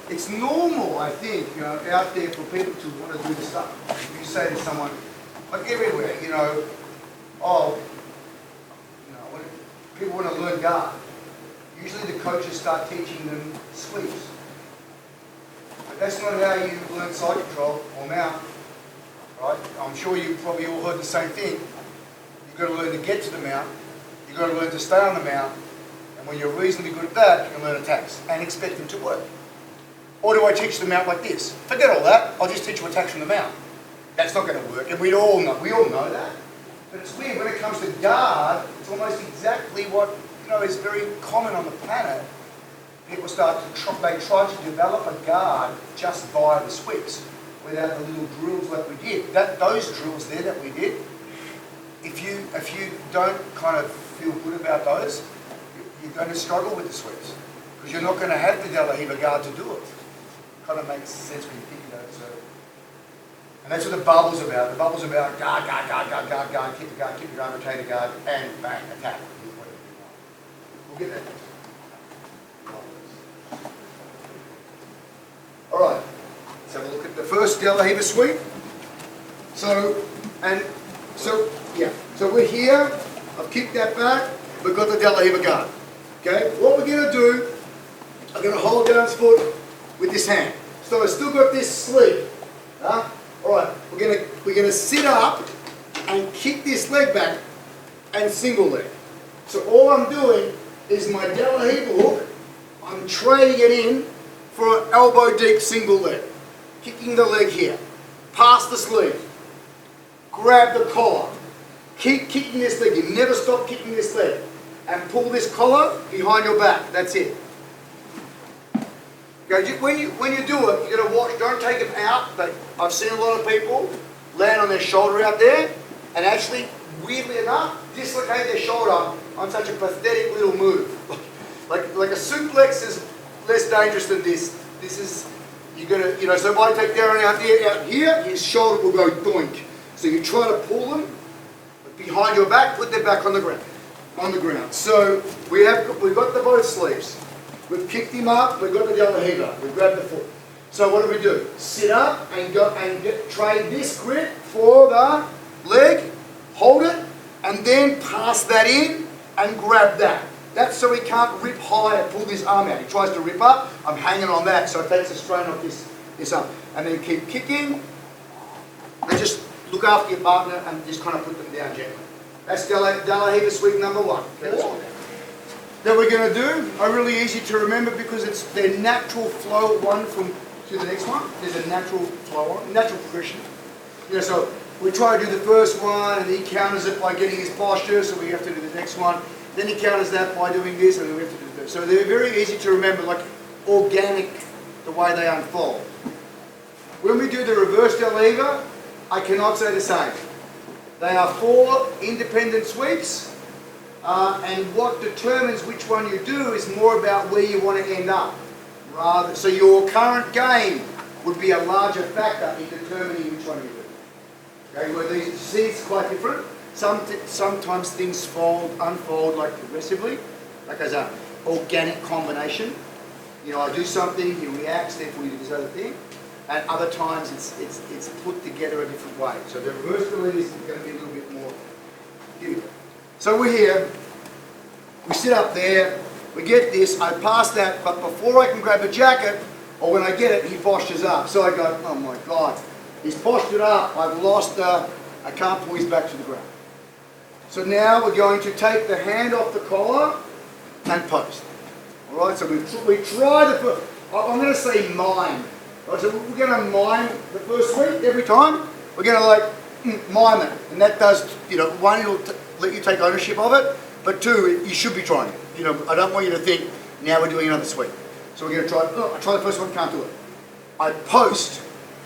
it's normal, I think, out there for people to want to do this stuff. If you say to someone, like everywhere, when people want to learn guard, usually the coaches start teaching them sweeps. But that's not how you learn side control or mount, right? I'm sure you probably all heard the same thing. You've got to learn to get to the mount. You've got to learn to stay on the mount. And when you're reasonably good at that, you can learn attacks and expect them to work. Or do I teach the mount like this? Forget all that. I'll just teach you attacks from the mount. That's not going to work, and we all know that. But it's weird, when it comes to guard, it's almost exactly what is very common on the planet. People try to develop a guard just via the sweeps, without the little drills like we did. Those drills there that we did, if you don't kind of feel good about those, you're going to struggle with the sweeps, because you're not going to have the De La Riva guard to do it. Kind of makes sense when you think about it. So, and that's what the bubble's about. The bubble's about guard, keep the guard, rotate the guard, and bang, attack. We'll get that. All right. Let's have a look at the first De La Riva sweep. So we're here. I've kicked that back. We've got the De La Riva guard. Okay. What we're going to do, I'm going to hold down his foot with this hand. So I've still got this sleeve. All right, we're gonna sit up and kick this leg back and single leg. So all I'm doing is my De La Riva hook, I'm trading it in for an elbow deep single leg. Kicking the leg here, past the sleeve, grab the collar, keep kicking this leg, you never stop kicking this leg, and pull this collar behind your back, that's it. Okay, when you do it, you're going to watch, don't take them out. I've seen a lot of people land on their shoulder out there and actually, weirdly enough, dislocate their shoulder on such a pathetic little move. Like a suplex is less dangerous than this. This is, you're going to, so if I take Darren out here, his shoulder will go doink. So you try to pull them behind your back, put their back on the ground. So we've got the both sleeves. We've kicked him up, we've got the De La Riva, we grab the foot. So what do? Sit up and trade this grip for the leg, hold it, and then pass that in and grab that. That's so he can't rip high and pull this arm out. He tries to rip up, I'm hanging on that, so it takes the strain off this arm. And then keep kicking, and just look after your partner and just kind of put them down gently. That's De La Riva sweep number one. Okay, that we're going to do are really easy to remember because it's their natural flow one to the next one. There's a natural flow on, natural progression. So we try to do the first one and he counters it by getting his posture, so we have to do the next one. Then he counters that by doing this and then we have to do this. So they're very easy to remember, like organic, the way they unfold. When we do the reverse De La Riva, I cannot say the same. They are 4 independent sweeps. And what determines which one you do is more about where you want to end up. So your current game would be a larger factor in determining which one you do. Okay, where these see it's quite different. Sometimes things unfold like progressively, like as an organic combination. I do something, he reacts, therefore you do this other thing. And other times it's put together a different way. So the reverse ability is going to be a little bit more difficult. So we're here, we sit up there, we get this, I pass that, but before I can grab a jacket, or when I get it, he postures up. So I go, oh my God, he's postured up, I've lost, I can't pull his back to the ground. So now we're going to take the hand off the collar and post. All right, so we try the first, I'm going to say mime. Right, so we're going to mime the first sweep every time. We're going to mime it, and that does, one, it'll let you take ownership of it, but 2, you should be trying it. I don't want you to think, now we're doing another sweep. So we're going to try, I try the first one, can't do it. I post,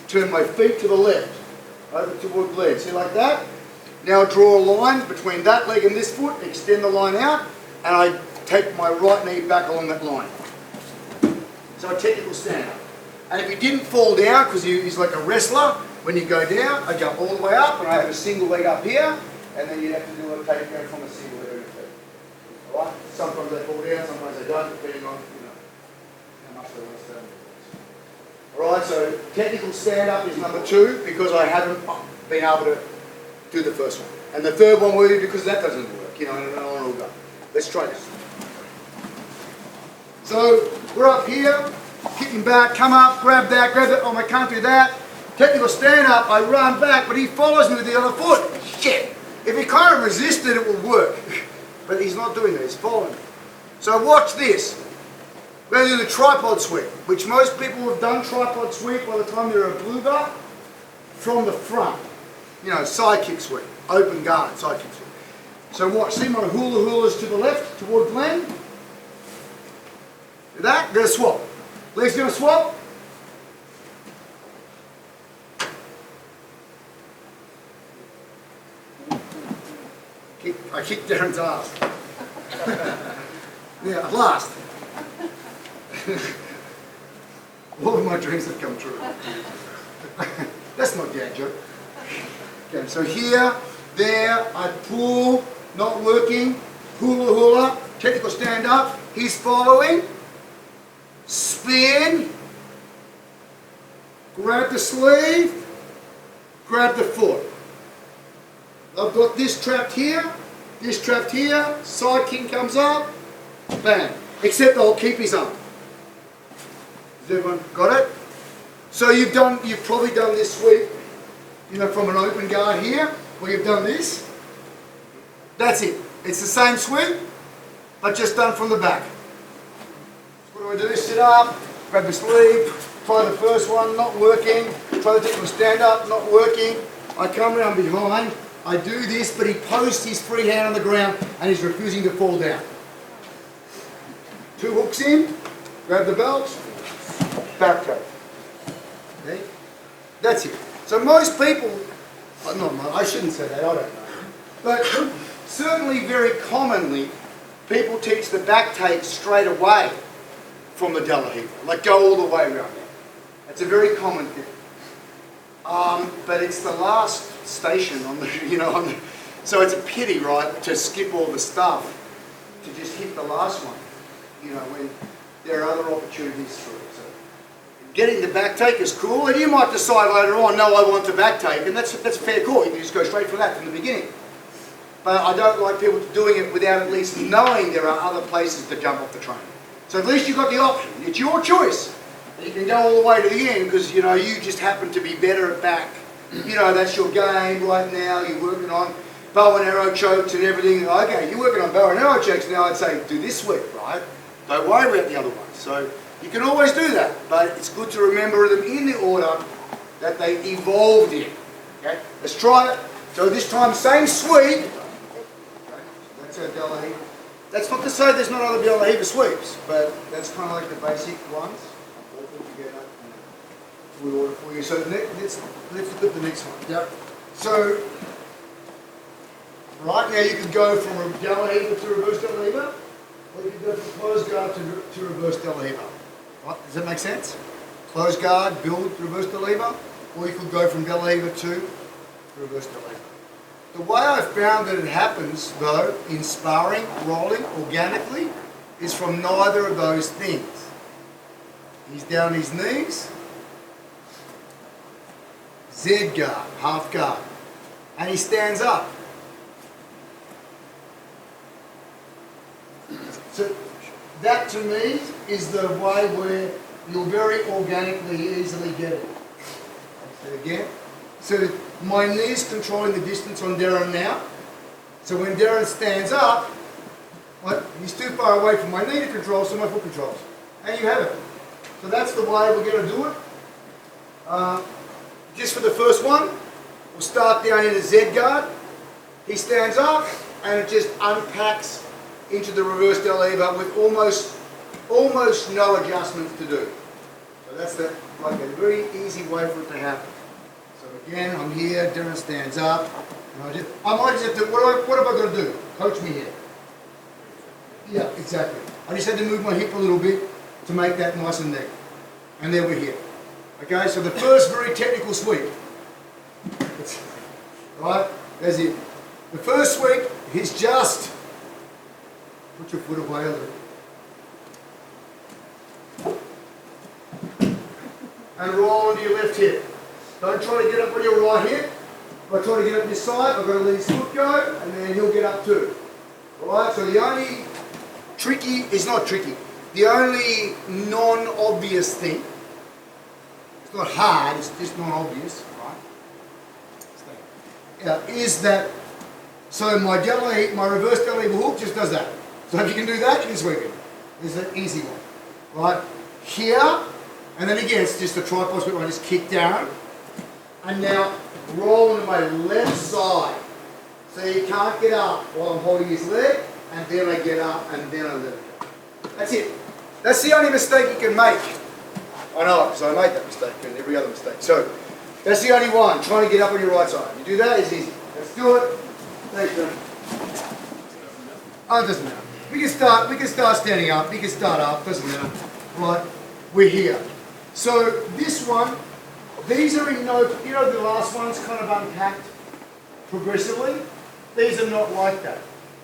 turn my feet to the left, over toward the leg, see like that? Now I draw a line between that leg and this foot, extend the line out, and I take my right knee back along that line. So a technical stand-up. And if he didn't fall down, because he's like a wrestler, when you go down, I jump all the way up, and I have a single leg up here, and then you'd have to do a takedown from a single leg over the Alright? Sometimes they fall down, sometimes they don't, depending on how much they want to stand. Right, so technical stand-up is number 2 because I haven't been able to do the first one. And the third one will be because that doesn't work, you know, and on will go. Let's try this. So we're up here, kicking back, come up, grab that, oh, I can't do that. Technical stand-up, I run back, but he follows me with the other foot. Shit! If he kind of resisted, it would work. But he's not doing that, he's following me. So watch this. We're going to do the tripod sweep, which most people have done tripod sweep by the time they're a blue belt from the front. You know, side kick sweep, open guard, side kick sweep. So watch, see my hula-hulas to the left, toward Glenn. Do that, gonna swap. Legs gonna swap. I kicked Darren's ass. Yeah, at last. All of my dreams have come true. That's not dad joke. Okay, so here, there, I pull, not working, hula hula, technical stand up, he's following, spin, grab the sleeve, grab the foot. I've got this trapped here, side kick comes up, bang. Except I'll keep his arm. Has everyone got it? So you've probably done this sweep, you know, from an open guard here, where you've done this. That's it. It's the same sweep, but just done from the back. What do? Sit up, grab the sleeve, try the first one, not working. Try the technical stand up, not working. I come around behind, I do this, but he posts his free hand on the ground and he's refusing to fall down. 2 hooks in, grab the belt, back toe. Okay? That's it. So most people, I shouldn't say that, I don't know. But certainly very commonly, people teach the back take straight away from the De La Riva. Like go all the way around there. That's a very common thing. But it's the last station on the, so it's a pity, right, to skip all the stuff, to just hit the last one, when there are other opportunities for it. So getting the back take is cool, and you might decide later on, no, I want the back take, and that's a fair call. You can just go straight for that from the beginning. But I don't like people doing it without at least knowing there are other places to jump off the train. So at least you've got the option. It's your choice. And you can go all the way to the end because, you just happen to be better at back. That's your game right now. You're working on bow and arrow chokes and everything. Okay, you're working on bow and arrow chokes now. I'd say do this sweep, right? Don't worry about the other ones. So you can always do that. But it's good to remember them in the order that they evolved in. Okay, let's try it. So this time, same sweep. That's our De La Riva. That's not to say there's not other De La Riva sweeps, but that's kind of like the basic ones. All put together in order for you. So let's look at the next one. Yep. So right now you can go from a De La Riva to reverse De La Riva, or you can go from closed guard to reverse De La Riva. Right? Does that make sense? Closed guard, build, reverse De La Riva, or you could go from De La Riva to reverse De La Riva. The way I've found that it happens, though, in sparring, rolling, organically, is from neither of those things. He's down his knees, Z guard, half guard, and he stands up. So that, to me, is the way where you'll very organically, easily get it. So again. So my knee's controlling the distance on Darren now. So when Darren stands up, he's too far away from my knee to control, so my foot controls. And you have it. So that's the way we're going to do it. Just for the first one, we'll start down in a Z guard. He stands up, and it just unpacks into the reverse De La Riva with almost no adjustments to do. So that's like a very easy way for it to happen. Again, I'm here, Darren stands up, and I might just have to, what have I got to do? Coach me here. Yeah, exactly. I just had to move my hip a little bit to make that nice and neat. And there we're here. Okay, so the first very technical sweep. Right, there's it. The first sweep is just, put your foot away a little. and roll onto your left hip. Don't try to get up on your right hip. If I try to get up this side, I've got to let his foot go, and then he'll get up too. Alright, so the only the only non-obvious thing, it's not hard, it's just non-obvious, right? Is that, so my reverse double lever hook just does that. So if you can do that, you can sweep it. It's an easy one, right? Here, and then again, it's just a tripod sweep. I just kick down, and now roll into my left side. So you can't get up while I'm holding his leg, and then I get up, and then I let it go. That's it. That's the only mistake you can make. I know, because I made that mistake and every other mistake. So, that's the only one, trying to get up on your right side. You do that, it's easy. Let's do it. Thanks, John. Oh, it doesn't matter. We can start standing up, we can start up, doesn't matter. Right, we're here. So, this one, these are in no, you know the last one's kind of unpacked progressively? These are not like that.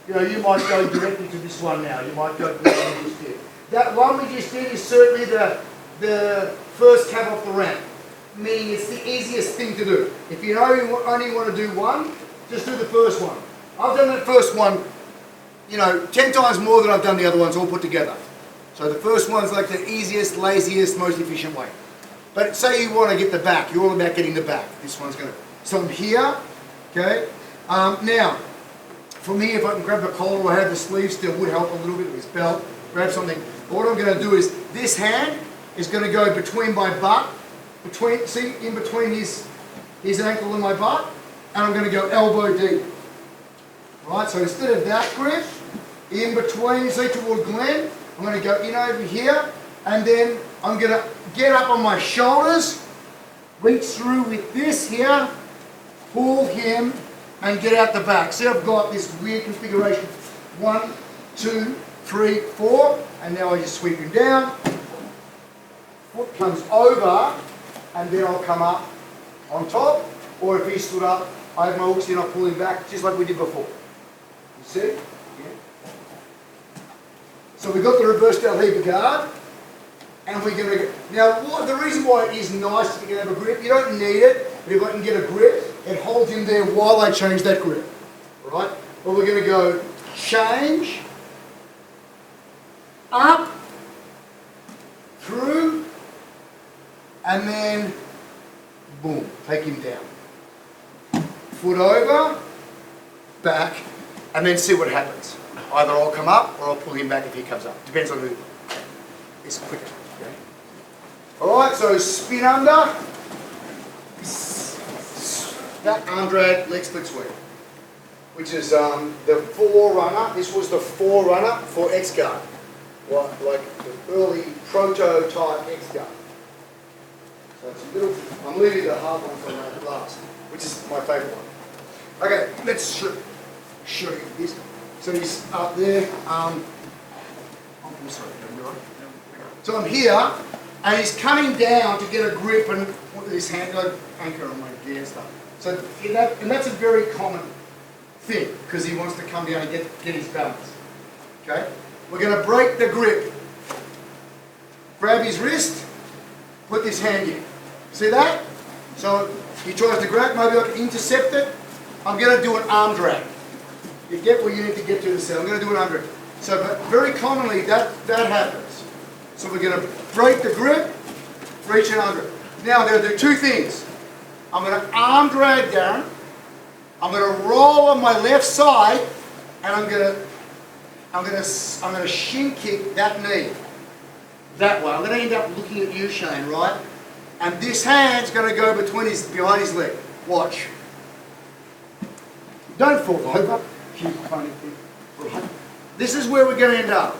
You know, you might go directly to this one now. You might go to the one we just did. That one we just did is certainly the first cab off the rank, meaning it's the easiest thing to do. If you only want to do one, just do the first one. I've done that first one, 10 times more than I've done the other ones all put together. So the first one's like the easiest, laziest, most efficient way. But say you want to get the back, you're all about getting the back. This one's going to, so I'm here, okay? Now, from here, if I can grab the collar or I have the sleeve still, would help a little bit with his belt. Grab something. But what I'm going to do is, this hand is going to go between my butt, in between his ankle and my butt, and I'm going to go elbow deep. Right, so instead of that grip, in between, see toward Glenn, I'm going to go in over here, and then I'm going to get up on my shoulders, reach through with this here, pull him, and get out the back. See, I've got this weird configuration. 1, 2, 3, 4, and now I just sweep him down. Foot comes over, and then I'll come up on top. Or if he stood up, I have my hooks in, I'll pull him back, just like we did before. You see? Yeah. So we've got the reverse down lever guard, and we're going to. Now, the reason why it is nice if you can have a grip, you don't need it, but if I can get a grip, it holds him there while I change that grip. Alright? But we're going to go change, up, through, and then boom, take him down. Foot over, back, and then see what happens. Either I'll come up or I'll pull him back if he comes up. Depends on who is quicker. Okay? Alright, so spin under. That arm drag, leg split sweep, which is the forerunner. This was the forerunner for X-Guard, like the early prototype X-Guard. So it's a little, I'm leaving the hard one for last, which is my favourite one. Okay, let's show you this. So he's up there. I'm sorry, so I'm here, and he's coming down to get a grip and put his hand anchor on my gear and stuff. So, and that's a very common thing, because he wants to come down and get his balance. Okay? We're going to break the grip. Grab his wrist, put this hand in. See that? So, he tries to grab, maybe I can intercept it. I'm going to do an arm drag. You get where you need to get to the cell. I'm going to do an arm drag. So, but very commonly, that happens. So we're going to break the grip, reach an arm drag. Now, there are two things. I'm going to arm drag down, I'm going to roll on my left side, and I'm going to shin kick that knee. That way. I'm going to end up looking at you, Shane, right? And this hand's going to go behind his leg. Watch. Don't fall over. Keep funny thing. Right. This is where we're going to end up.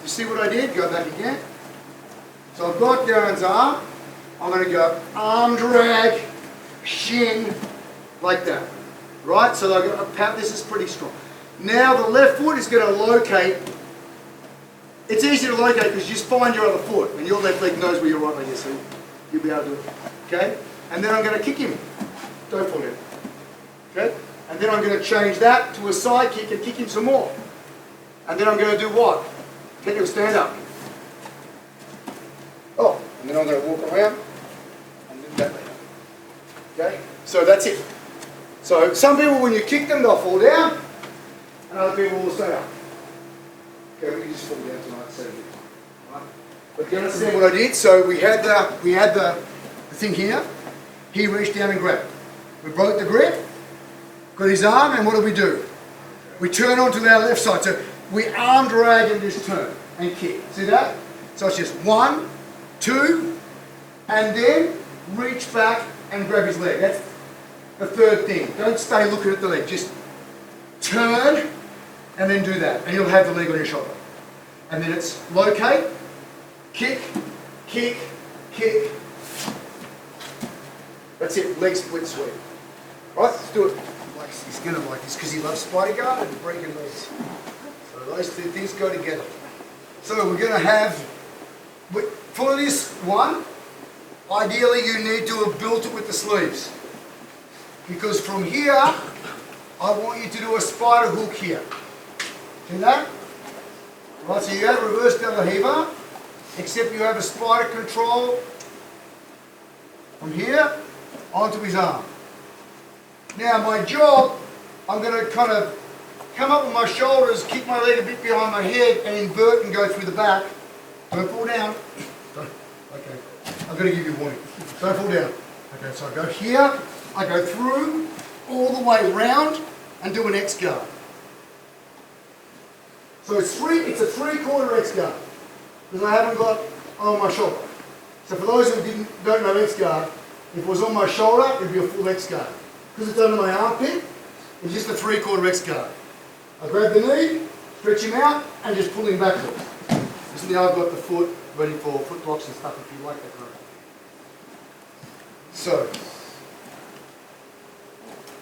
You see what I did? Go back again. So I've got Darren's arm. I'm going to go arm drag, shin, like that. Right? So I've got a pat. This is pretty strong. Now the left foot is going to locate. It's easy to locate because you just find your other foot, and your left leg knows where your right leg is, so you'll be able to do it. Okay? And then I'm going to kick him. Don't fall in. Okay? And then I'm going to change that to a side kick and kick him some more. And then I'm going to do what? Get him stand up. Oh, and then I'm going to walk around Okay? So that's it. So some people, when you kick them, they'll fall down, and other people will stay up. Okay, we can just fall down tonight, so right? But do you understand what I did? So we had the thing here. He reached down and grabbed. We broke the grip, got his arm, and what do we do? We turn onto our left side. So we arm drag and just turn and kick. See that? So it's just 1, 2, and then reach back and grab his leg. That's the third thing. Don't stay looking at the leg. Just turn and then do that. And you'll have the leg on your shoulder. And then it's locate, kick, kick, kick. That's it. Leg split sweep. Right? Let's do it. He's going to like this because he loves spider guard and breaking legs. So those two things go together. So we're going to have, for this one, ideally you need to have built it with the sleeves. Because from here, I want you to do a spider hook here. See that? Right, so you have reverse de la Riva, except you have a spider control from here onto his arm. Now my job, I'm going to kind of come up with my shoulders, kick my leg a bit behind my head and invert and go through the back. Don't fall down. Okay, I'm going to give you a warning. Don't fall down. Okay, so I go here, I go through, all the way round and do an X guard. So it's a 3/4 X guard because I haven't got on my shoulder. So for those who don't know X guard, if it was on my shoulder, it'd be a full X guard. Because it's under my armpit, it's just a 3/4 X guard. I grab the knee, stretch him out, and just pull him backwards. So now I've got the foot ready for foot blocks and stuff if you like that kind of thing. So,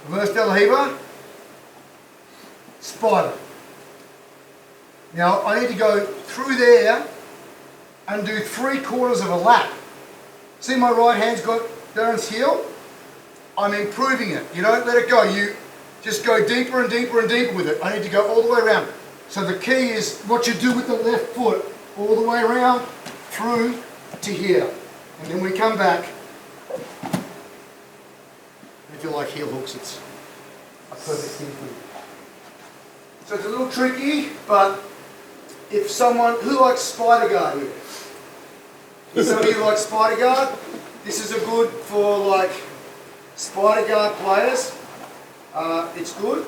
reverse de la Riva, spider. Now I need to go through there and do 3/4 of a lap. See my right hand's got Darren's heel? I'm improving it. You don't let it go. You just go deeper and deeper and deeper with it. I need to go all the way around. So the key is what you do with the left foot all the way around through to here. And then we come back. If you like heel hooks, it's a perfect thing for you. So it's a little tricky, but if someone, who likes spider guard here? If some of you like spider guard, this is a good for like spider guard players. It's good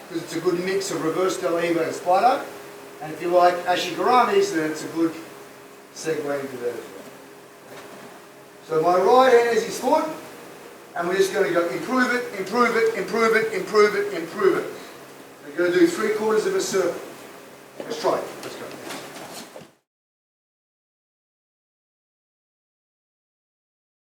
because it's a good mix of reverse de la Riva and spider. And if you like ashigaramis, then it's a good segue into that as well. So my right hand is his foot, and we're just going to go improve it, improve it, improve it, improve it, improve it. We're going to do 3/4 of a circle. Let's try it. Let's go.